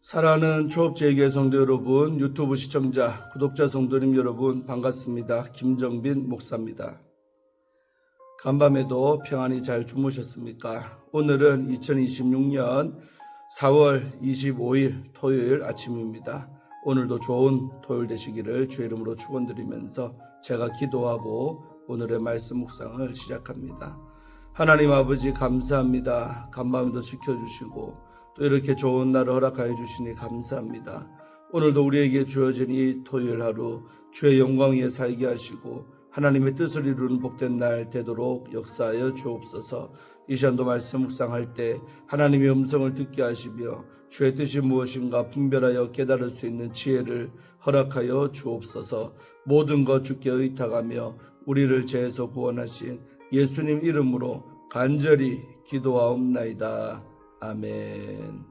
사랑하는 초업제일교회 성도 여러분, 유튜브 시청자, 구독자 성도님 여러분 반갑습니다. 김정빈 목사입니다. 간밤에도 평안히 잘 주무셨습니까? 오늘은 2026년 4월 25일 토요일 아침입니다. 오늘도 좋은 토요일 되시기를 주의 이름으로 축원드리면서 제가 기도하고 오늘의 말씀 묵상을 시작합니다. 하나님 아버지 감사합니다. 간밤에도 지켜주시고 또 이렇게 좋은 날을 허락하여 주시니 감사합니다. 오늘도 우리에게 주어진 이 토요일 하루 주의 영광 위에 살게 하시고 하나님의 뜻을 이루는 복된 날 되도록 역사하여 주옵소서. 이 시간도 말씀 묵상할 때 하나님의 음성을 듣게 하시며 주의 뜻이 무엇인가 분별하여 깨달을 수 있는 지혜를 허락하여 주옵소서. 모든 것 주께 의탁하며 우리를 죄에서 구원하신 예수님 이름으로 간절히 기도하옵나이다. 아멘.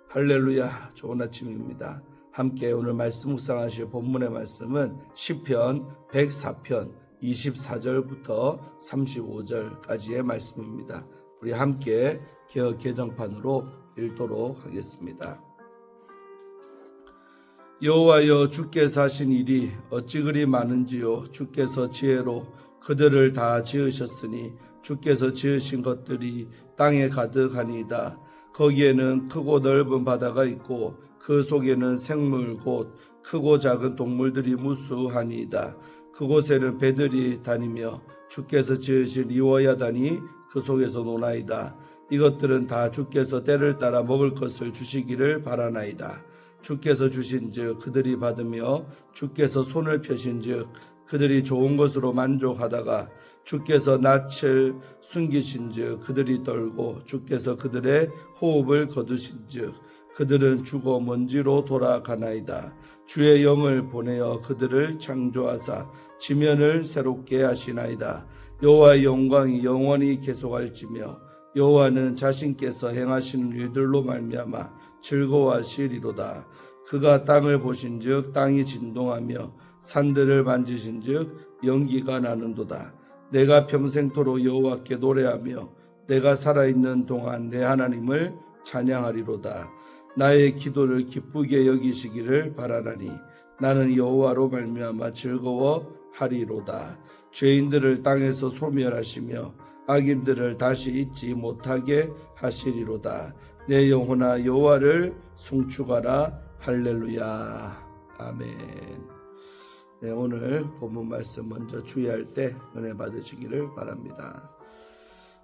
할렐루야. 좋은 아침입니다. 함께 오늘 말씀 묵상하실 본문의 말씀은 시편 104편 24절부터 35절까지의 말씀입니다. 우리 함께 개역 개정판으로 읽도록 하겠습니다. 여호와여, 주께서 하신 일이 어찌 그리 많은지요. 주께서 지혜로 그들을 다 지으셨으니 주께서 지으신 것들이 땅에 가득하니이다. 거기에는 크고 넓은 바다가 있고 그 속에는 생물 곧 크고 작은 동물들이 무수하니이다. 그곳에는 배들이 다니며 주께서 지으신 리워야단이 그 속에서 노나이다. 이것들은 다 주께서 때를 따라 먹을 것을 주시기를 바라나이다. 주께서 주신즉 그들이 받으며 주께서 손을 펴신즉 그들이 좋은 것으로 만족하다가 주께서 낯을 숨기신즉 그들이 떨고 주께서 그들의 호흡을 거두신즉 그들은 죽어 먼지로 돌아가나이다. 주의 영을 보내어 그들을 창조하사 지면을 새롭게 하시나이다. 여호와의 영광이 영원히 계속할지며 여호와는 자신께서 행하시는 일들로 말미암아 즐거워하시리로다. 그가 땅을 보신즉 땅이 진동하며 산들을 만지신즉 연기가 나는도다. 내가 평생토록 여호와께 노래하며 내가 살아있는 동안 내 하나님을 찬양하리로다. 나의 기도를 기쁘게 여기시기를 바라나니 나는 여호와로 말미암아 즐거워하리로다. 죄인들을 땅에서 소멸하시며 악인들을 다시 잊지 못하게 하시리로다. 내 영혼아 여호와를 송축하라. 할렐루야. 아멘. 네, 오늘 본문 말씀 먼저 주의할 때 은혜 받으시기를 바랍니다.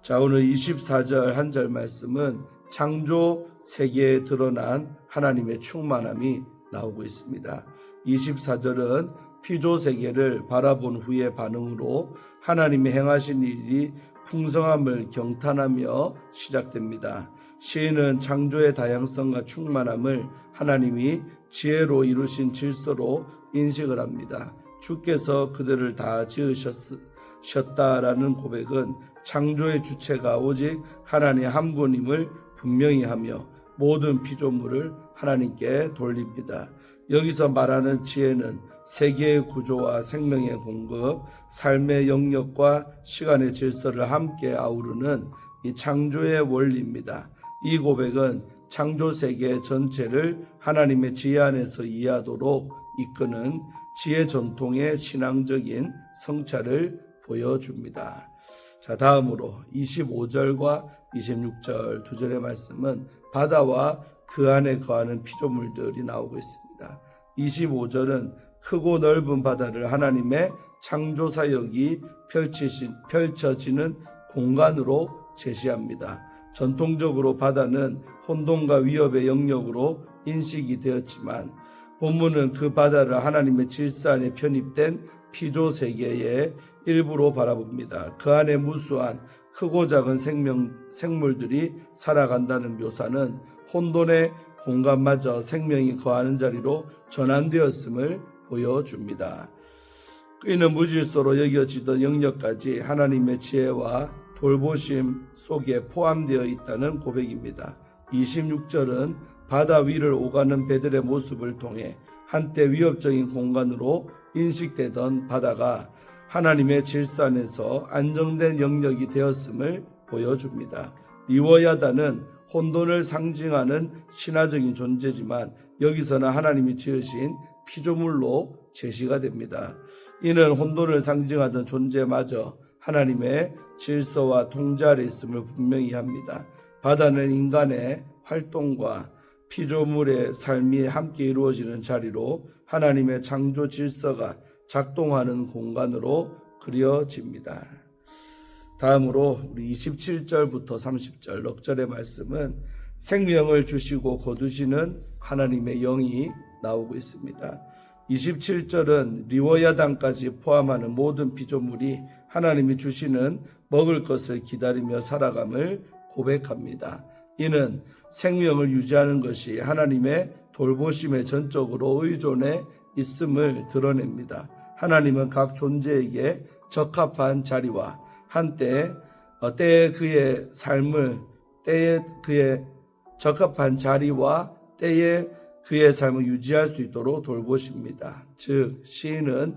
자, 오늘 24절 한 절 말씀은 창조 세계에 드러난 하나님의 충만함이 나오고 있습니다. 24절은 피조 세계를 바라본 후의 반응으로 하나님이 행하신 일이 풍성함을 경탄하며 시작됩니다. 시인은 창조의 다양성과 충만함을 하나님이 지혜로 이루신 질서로 인식을 합니다. 주께서 그들을 다 지으셨다라는 고백은 창조의 주체가 오직 하나님 한 분임을 분명히 하며 모든 피조물을 하나님께 돌립니다. 여기서 말하는 지혜는 세계의 구조와 생명의 공급, 삶의 영역과 시간의 질서를 함께 아우르는 이 창조의 원리입니다. 이 고백은 창조 세계 전체를 하나님의 지혜 안에서 이해하도록 이끄는 지혜 전통의 신앙적인 성찰을 보여줍니다. 자, 다음으로 25절과 26절 두 절의 말씀은 바다와 그 안에 거하는 피조물들이 나오고 있습니다. 25절은 크고 넓은 바다를 하나님의 창조 사역이 펼쳐지는 공간으로 제시합니다. 전통적으로 바다는 혼돈과 위협의 영역으로 인식이 되었지만 본문은 그 바다를 하나님의 질서 안에 편입된 피조 세계의 일부로 바라봅니다. 그 안에 무수한 크고 작은 생물들이 살아간다는 묘사는 혼돈의 공간마저 생명이 거하는 자리로 전환되었음을 보여줍니다. 이는 무질서로 여겨지던 영역까지 하나님의 지혜와 돌보심 속에 포함되어 있다는 고백입니다. 26절은 바다 위를 오가는 배들의 모습을 통해 한때 위협적인 공간으로 인식되던 바다가 하나님의 질서 안에서 안정된 영역이 되었음을 보여줍니다. 리워야다는 혼돈을 상징하는 신화적인 존재지만 여기서는 하나님이 지으신 피조물로 제시가 됩니다. 이는 혼돈을 상징하던 존재마저 하나님의 질서와 통제 아래 있음을 분명히 합니다. 바다는 인간의 활동과 피조물의 삶이 함께 이루어지는 자리로 하나님의 창조 질서가 작동하는 공간으로 그려집니다. 다음으로 우리 27절부터 30절 넉절의 말씀은 생명을 주시고 거두시는 하나님의 영이 나오고 있습니다. 27절은 리워야단까지 포함하는 모든 피조물이 하나님이 주시는 먹을 것을 기다리며 살아감을 고백합니다. 이는 생명을 유지하는 것이 하나님의 돌보심에 전적으로 의존해 있음을 드러냅니다. 하나님은 각 존재에게 적합한 자리와 때에 그의 삶을 적합한 자리와 때에 그의 삶을 유지할 수 있도록 돌보십니다. 즉 시인은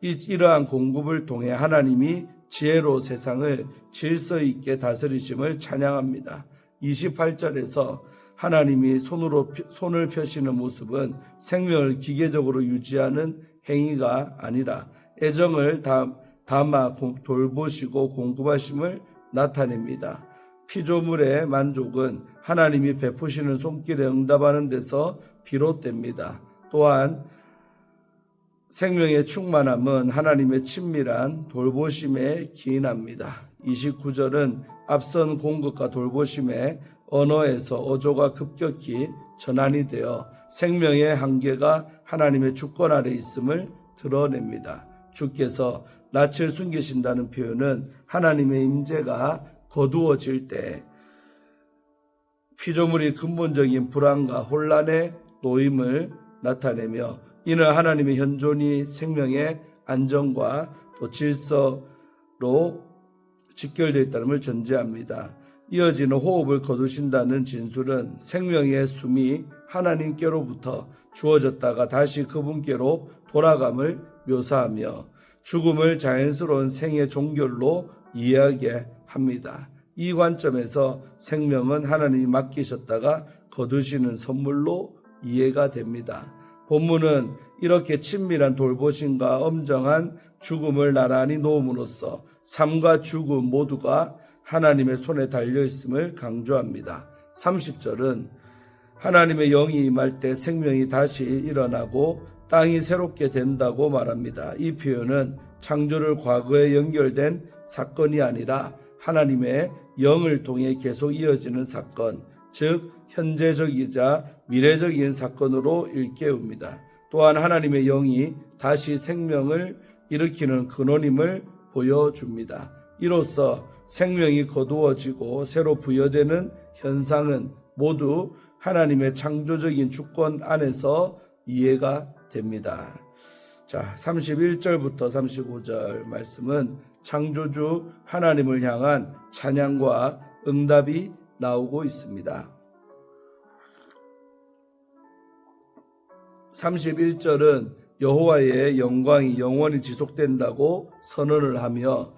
이러한 공급을 통해 하나님이 지혜로 세상을 질서 있게 다스리심을 찬양합니다. 28절에서 하나님이 손을 펴시는 모습은 생명을 기계적으로 유지하는 행위가 아니라 애정을 담아 돌보시고 공급하심을 나타냅니다. 피조물의 만족은 하나님이 베푸시는 손길에 응답하는 데서 비롯됩니다. 또한 생명의 충만함은 하나님의 친밀한 돌보심에 기인합니다. 29절은 앞선 공급과 돌보심의 언어에서 어조가 급격히 전환이 되어 생명의 한계가 하나님의 주권 아래 있음을 드러냅니다. 주께서 낯을 숨기신다는 표현은 하나님의 임재가 거두어질 때 피조물이 근본적인 불안과 혼란에 놓임을 나타내며 이는 하나님의 현존이 생명의 안정과 또 질서로 직결되어 있다는 걸 전제합니다. 이어지는 호흡을 거두신다는 진술은 생명의 숨이 하나님께로부터 주어졌다가 다시 그분께로 돌아감을 묘사하며 죽음을 자연스러운 생의 종결로 이해하게 합니다. 이 관점에서 생명은 하나님이 맡기셨다가 거두시는 선물로 이해가 됩니다. 본문은 이렇게 친밀한 돌보심과 엄정한 죽음을 나란히 놓음으로써 삶과 죽음 모두가 하나님의 손에 달려있음을 강조합니다. 30절은 하나님의 영이 임할 때 생명이 다시 일어나고 땅이 새롭게 된다고 말합니다. 이 표현은 창조를 과거에 연결된 사건이 아니라 하나님의 영을 통해 계속 이어지는 사건, 즉 현재적이자 미래적인 사건으로 일깨웁니다. 또한 하나님의 영이 다시 생명을 일으키는 근원임을 보여줍니다. 이로써 생명이 거두어지고 새로 부여되는 현상은 모두 하나님의 창조적인 주권 안에서 이해가 됩니다. 자, 31절부터 35절 말씀은 창조주 하나님을 향한 찬양과 응답이 나오고 있습니다. 31절은 여호와의 영광이 영원히 지속된다고 선언을 하며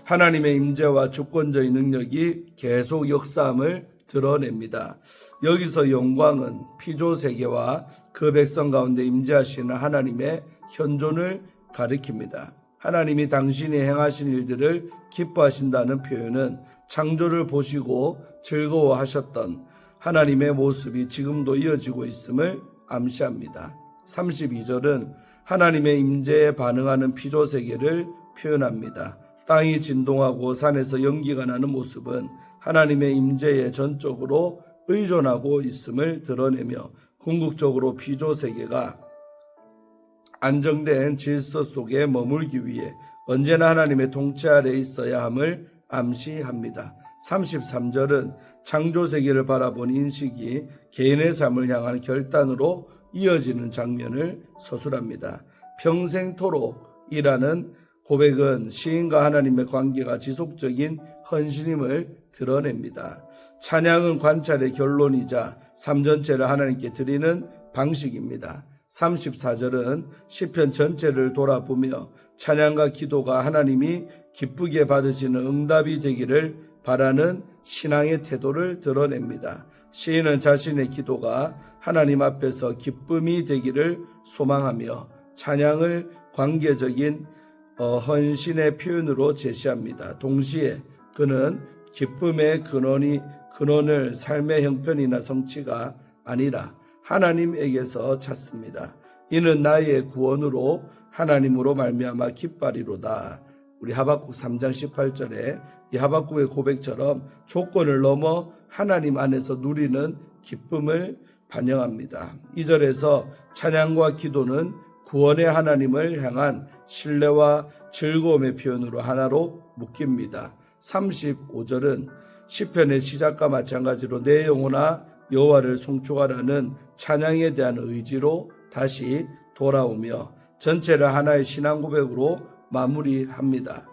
하나님의 임재와 주권적인 능력이 계속 역사함을 드러냅니다. 여기서 영광은 피조세계와 그 백성 가운데 임재하시는 하나님의 현존을 가리킵니다. 하나님이 당신이 행하신 일들을 기뻐하신다는 표현은 창조를 보시고 즐거워하셨던 하나님의 모습이 지금도 이어지고 있음을 암시합니다. 32절은 하나님의 임재에 반응하는 피조세계를 표현합니다. 땅이 진동하고 산에서 연기가 나는 모습은 하나님의 임재에 전적으로 의존하고 있음을 드러내며 궁극적으로 피조세계가 안정된 질서 속에 머물기 위해 언제나 하나님의 통치 아래 있어야 함을 암시합니다. 33절은 창조세계를 바라본 인식이 개인의 삶을 향한 결단으로 이어지는 장면을 서술합니다. 평생토록이라는 고백은 시인과 하나님의 관계가 지속적인 헌신임을 드러냅니다. 찬양은 관찰의 결론이자 삶 전체를 하나님께 드리는 방식입니다. 34절은 시편 전체를 돌아보며 찬양과 기도가 하나님이 기쁘게 받으시는 응답이 되기를 바라는 신앙의 태도를 드러냅니다. 시인은 자신의 기도가 하나님 앞에서 기쁨이 되기를 소망하며 찬양을 관계적인 헌신의 표현으로 제시합니다. 동시에 그는 기쁨의 근원을 삶의 형편이나 성취가 아니라 하나님에게서 찾습니다. 이는 나의 구원으로 하나님으로 말미암아 기뻐하리로다. 우리 하박국 3장 18절에 이 하박국의 고백처럼 조건을 넘어 하나님 안에서 누리는 기쁨을 반영합니다. 2절에서 찬양과 기도는 구원의 하나님을 향한 신뢰와 즐거움의 표현으로 하나로 묶입니다. 35절은 시편의 시작과 마찬가지로 내 영혼아 여호와를 송축하라는 찬양에 대한 의지로 다시 돌아오며 전체를 하나의 신앙 고백으로 마무리합니다.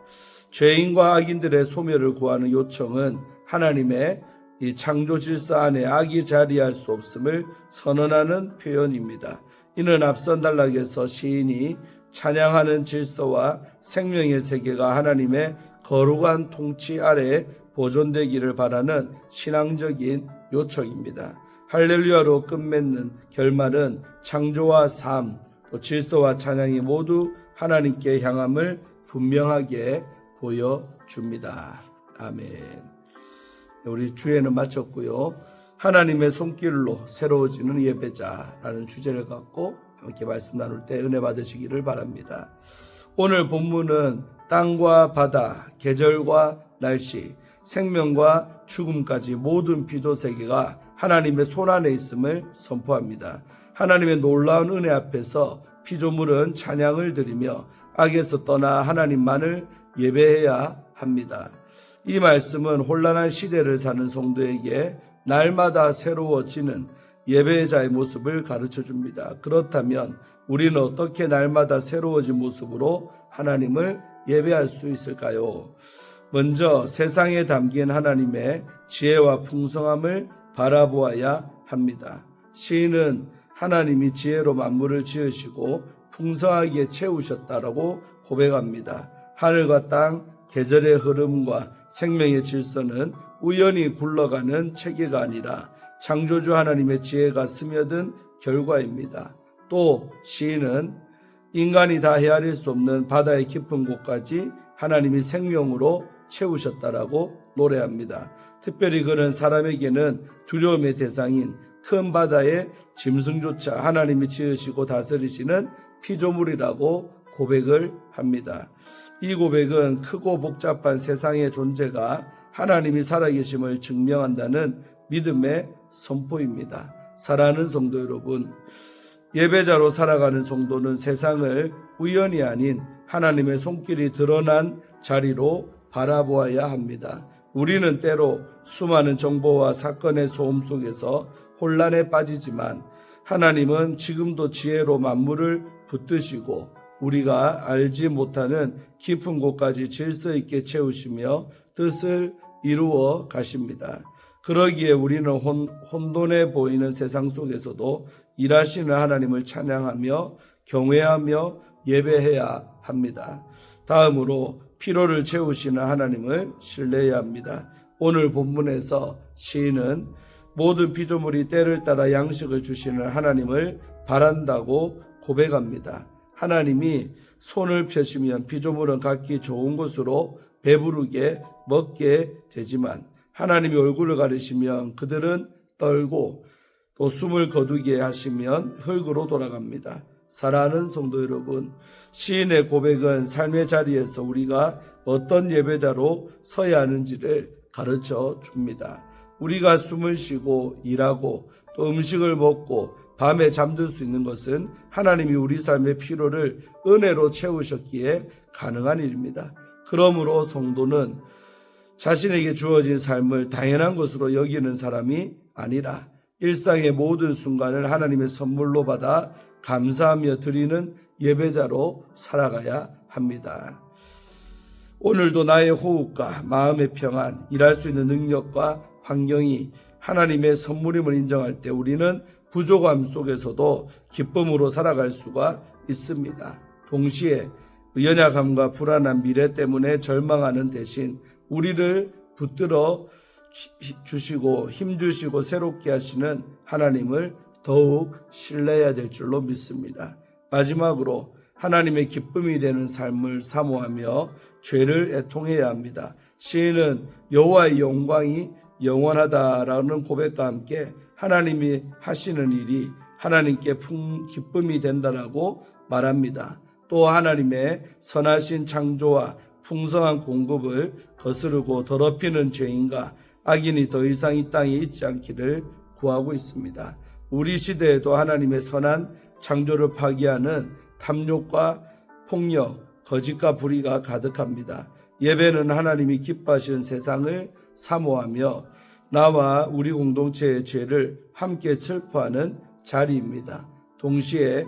죄인과 악인들의 소멸을 구하는 요청은 하나님의 이 창조 질서 안에 악이 자리할 수 없음을 선언하는 표현입니다. 이는 앞선 단락에서 시인이 찬양하는 질서와 생명의 세계가 하나님의 거룩한 통치 아래 보존되기를 바라는 신앙적인 요청입니다. 할렐루야로 끝맺는 결말은 창조와 삶, 또 질서와 찬양이 모두 하나님께 향함을 분명하게 보여줍니다. 아멘. 우리 주에는 마쳤고요. 하나님의 손길로 새로워지는 예배자라는 주제를 갖고 함께 말씀 나눌 때 은혜 받으시기를 바랍니다. 오늘 본문은 땅과 바다, 계절과 날씨, 생명과 죽음까지 모든 피조세계가 하나님의 손안에 있음을 선포합니다. 하나님의 놀라운 은혜 앞에서 피조물은 찬양을 드리며 악에서 떠나 하나님만을 예배해야 합니다. 이 말씀은 혼란한 시대를 사는 성도에게 날마다 새로워지는 예배자의 모습을 가르쳐 줍니다. 그렇다면 우리는 어떻게 날마다 새로워진 모습으로 하나님을 예배할 수 있을까요? 먼저 세상에 담긴 하나님의 지혜와 풍성함을 바라보아야 합니다. 시인은 하나님이 지혜로 만물을 지으시고 풍성하게 채우셨다라고 고백합니다. 하늘과 땅, 계절의 흐름과 생명의 질서는 우연히 굴러가는 체계가 아니라 창조주 하나님의 지혜가 스며든 결과입니다. 또 시인은 인간이 다 헤아릴 수 없는 바다의 깊은 곳까지 하나님이 생명으로 채우셨다라고 노래합니다. 특별히 그는 사람에게는 두려움의 대상인 큰 바다의 짐승조차 하나님이 지으시고 다스리시는 피조물이라고 고백을 합니다. 이 고백은 크고 복잡한 세상의 존재가 하나님이 살아계심을 증명한다는 믿음의 선포입니다. 사랑하는 성도 여러분, 예배자로 살아가는 성도는 세상을 우연이 아닌 하나님의 손길이 드러난 자리로 바라보아야 합니다. 우리는 때로 수많은 정보와 사건의 소음 속에서 혼란에 빠지지만 하나님은 지금도 지혜로 만물을 붙드시고 우리가 알지 못하는 깊은 곳까지 질서 있게 채우시며 뜻을 이루어 가십니다. 그러기에 우리는 혼돈해 보이는 세상 속에서도 일하시는 하나님을 찬양하며 경외하며 예배해야 합니다. 다음으로 피로를 채우시는 하나님을 신뢰해야 합니다. 오늘 본문에서 시인은 모든 피조물이 때를 따라 양식을 주시는 하나님을 바란다고 고백합니다. 하나님이 손을 펴시면 피조물은 각기 좋은 것으로 배부르게 먹게 되지만 하나님이 얼굴을 가리시면 그들은 떨고 또 숨을 거두게 하시면 흙으로 돌아갑니다. 사랑하는 성도 여러분, 시인의 고백은 삶의 자리에서 우리가 어떤 예배자로 서야 하는지를 가르쳐 줍니다. 우리가 숨을 쉬고 일하고 또 음식을 먹고 밤에 잠들 수 있는 것은 하나님이 우리 삶의 피로를 은혜로 채우셨기에 가능한 일입니다. 그러므로 성도는 자신에게 주어진 삶을 당연한 것으로 여기는 사람이 아니라 일상의 모든 순간을 하나님의 선물로 받아 감사하며 드리는 예배자로 살아가야 합니다. 오늘도 나의 호흡과 마음의 평안, 일할 수 있는 능력과 환경이 하나님의 선물임을 인정할 때 우리는 부족함 속에서도 기쁨으로 살아갈 수가 있습니다. 동시에 연약함과 불안한 미래 때문에 절망하는 대신 우리를 붙들어 주시고 힘 주시고 새롭게 하시는 하나님을 더욱 신뢰해야 될 줄로 믿습니다. 마지막으로 하나님의 기쁨이 되는 삶을 사모하며 죄를 애통해야 합니다. 시인은 여호와의 영광이 영원하다라는 고백과 함께 하나님이 하시는 일이 하나님께 기쁨이 된다라고 말합니다. 또 하나님의 선하신 창조와 풍성한 공급을 거스르고 더럽히는 죄인과 악인이 더 이상 이 땅에 있지 않기를 구하고 있습니다. 우리 시대에도 하나님의 선한 창조를 파괴하는 탐욕과 폭력, 거짓과 불의가 가득합니다. 예배는 하나님이 기뻐하시는 세상을 사모하며 나와 우리 공동체의 죄를 함께 슬퍼하는 자리입니다. 동시에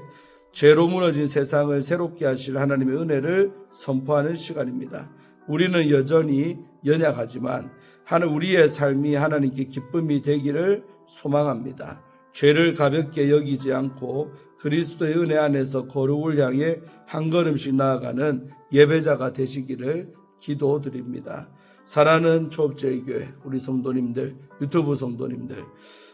죄로 무너진 세상을 새롭게 하실 하나님의 은혜를 선포하는 시간입니다. 우리는 여전히 연약하지만 우리의 삶이 하나님께 기쁨이 되기를 소망합니다. 죄를 가볍게 여기지 않고 그리스도의 은혜 안에서 거룩을 향해 한 걸음씩 나아가는 예배자가 되시기를 기도드립니다. 사랑하는 초업제일교회 우리 성도님들, 유튜브 성도님들,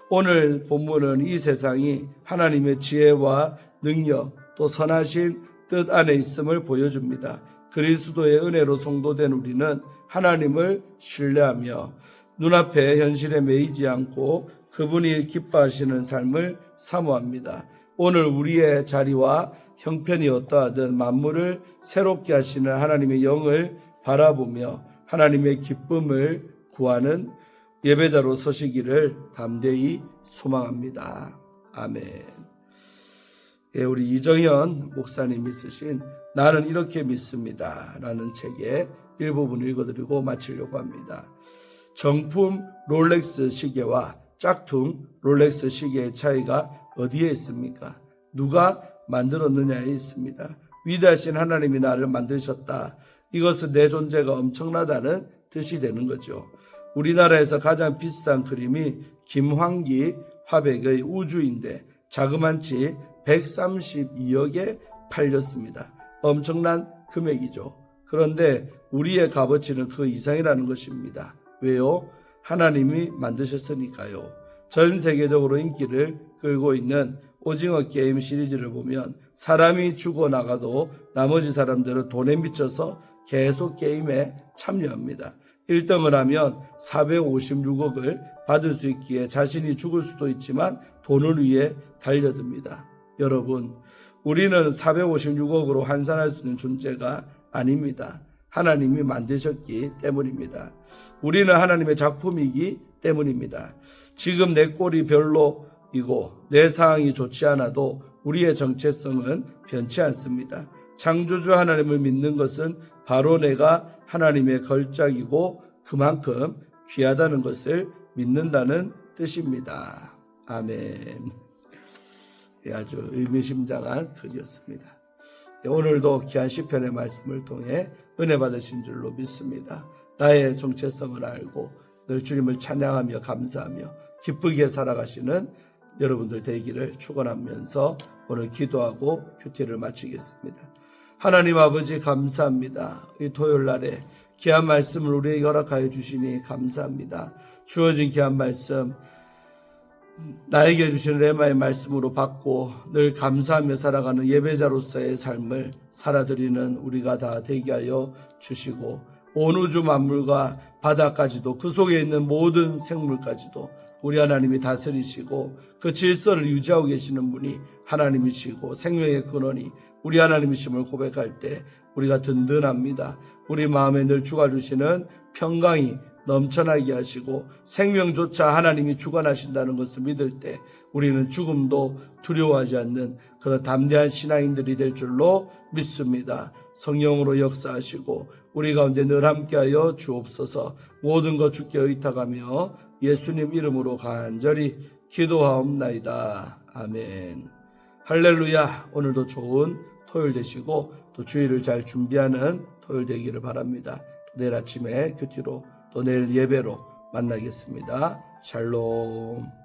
오늘 본문은 이 세상이 하나님의 지혜와 능력 또 선하신 뜻 안에 있음을 보여줍니다. 그리스도의 은혜로 성도된 우리는 하나님을 신뢰하며 눈앞의 현실에 매이지 않고 그분이 기뻐하시는 삶을 사모합니다. 오늘 우리의 자리와 형편이 어떠하든 만물을 새롭게 하시는 하나님의 영을 바라보며 하나님의 기쁨을 구하는 예배자로 서시기를 담대히 소망합니다. 아멘. 우리 이정현 목사님이 쓰신 나는 이렇게 믿습니다 라는 책의 일부분 읽어드리고 마치려고 합니다. 정품 롤렉스 시계와 짝퉁 롤렉스 시계의 차이가 어디에 있습니까? 누가 만들었느냐에 있습니다. 위대하신 하나님이 나를 만드셨다. 이것은 내 존재가 엄청나다는 뜻이 되는 거죠. 우리나라에서 가장 비싼 그림이 김황기 화백의 우주인데 자그만치 132억에 팔렸습니다. 엄청난 금액이죠. 그런데 우리의 값어치는 그 이상이라는 것입니다. 왜요? 하나님이 만드셨으니까요. 전 세계적으로 인기를 끌고 있는 오징어 게임 시리즈를 보면 사람이 죽어나가도 나머지 사람들은 돈에 미쳐서 계속 게임에 참여합니다. 1등을 하면 456억을 받을 수 있기에 자신이 죽을 수도 있지만 돈을 위해 달려듭니다. 여러분, 우리는 456억으로 환산할 수 있는 존재가 아닙니다. 하나님이 만드셨기 때문입니다. 우리는 하나님의 작품이기 때문입니다. 지금 내 꼴이 별로이고 내 상황이 좋지 않아도 우리의 정체성은 변치 않습니다. 창조주 하나님을 믿는 것은 바로 내가 하나님의 걸작이고 그만큼 귀하다는 것을 믿는다는 뜻입니다. 아멘. 아주 의미심장한 글이었습니다. 오늘도 귀한 시편의 말씀을 통해 은혜 받으신 줄로 믿습니다. 나의 정체성을 알고 늘 주님을 찬양하며 감사하며 기쁘게 살아가시는 여러분들 되기를 축원하면서 오늘 기도하고 큐티를 마치겠습니다. 하나님 아버지 감사합니다. 이 토요일 날에 귀한 말씀을 우리에게 허락하여 주시니 감사합니다. 주어진 귀한 말씀 나에게 주신 레마의 말씀으로 받고 늘 감사하며 살아가는 예배자로서의 삶을 살아드리는 우리가 다 되게 하여 주시고 온 우주 만물과 바다까지도 그 속에 있는 모든 생물까지도 우리 하나님이 다스리시고 그 질서를 유지하고 계시는 분이 하나님이시고 생명의 근원이 우리 하나님이심을 고백할 때 우리가 든든합니다. 우리 마음에 늘 주관주시는 평강이 넘쳐나게 하시고 생명조차 하나님이 주관하신다는 것을 믿을 때 우리는 죽음도 두려워하지 않는 그런 담대한 신앙인들이 될 줄로 믿습니다. 성령으로 역사하시고 우리 가운데 늘 함께하여 주옵소서. 모든 것 주께 의탁하며 예수님 이름으로 간절히 기도하옵나이다. 아멘. 할렐루야. 오늘도 좋은 토요일 되시고 또 주일을 잘 준비하는 토요일 되기를 바랍니다. 내일 아침에 큐티로 또 내일 예배로 만나겠습니다. 샬롬.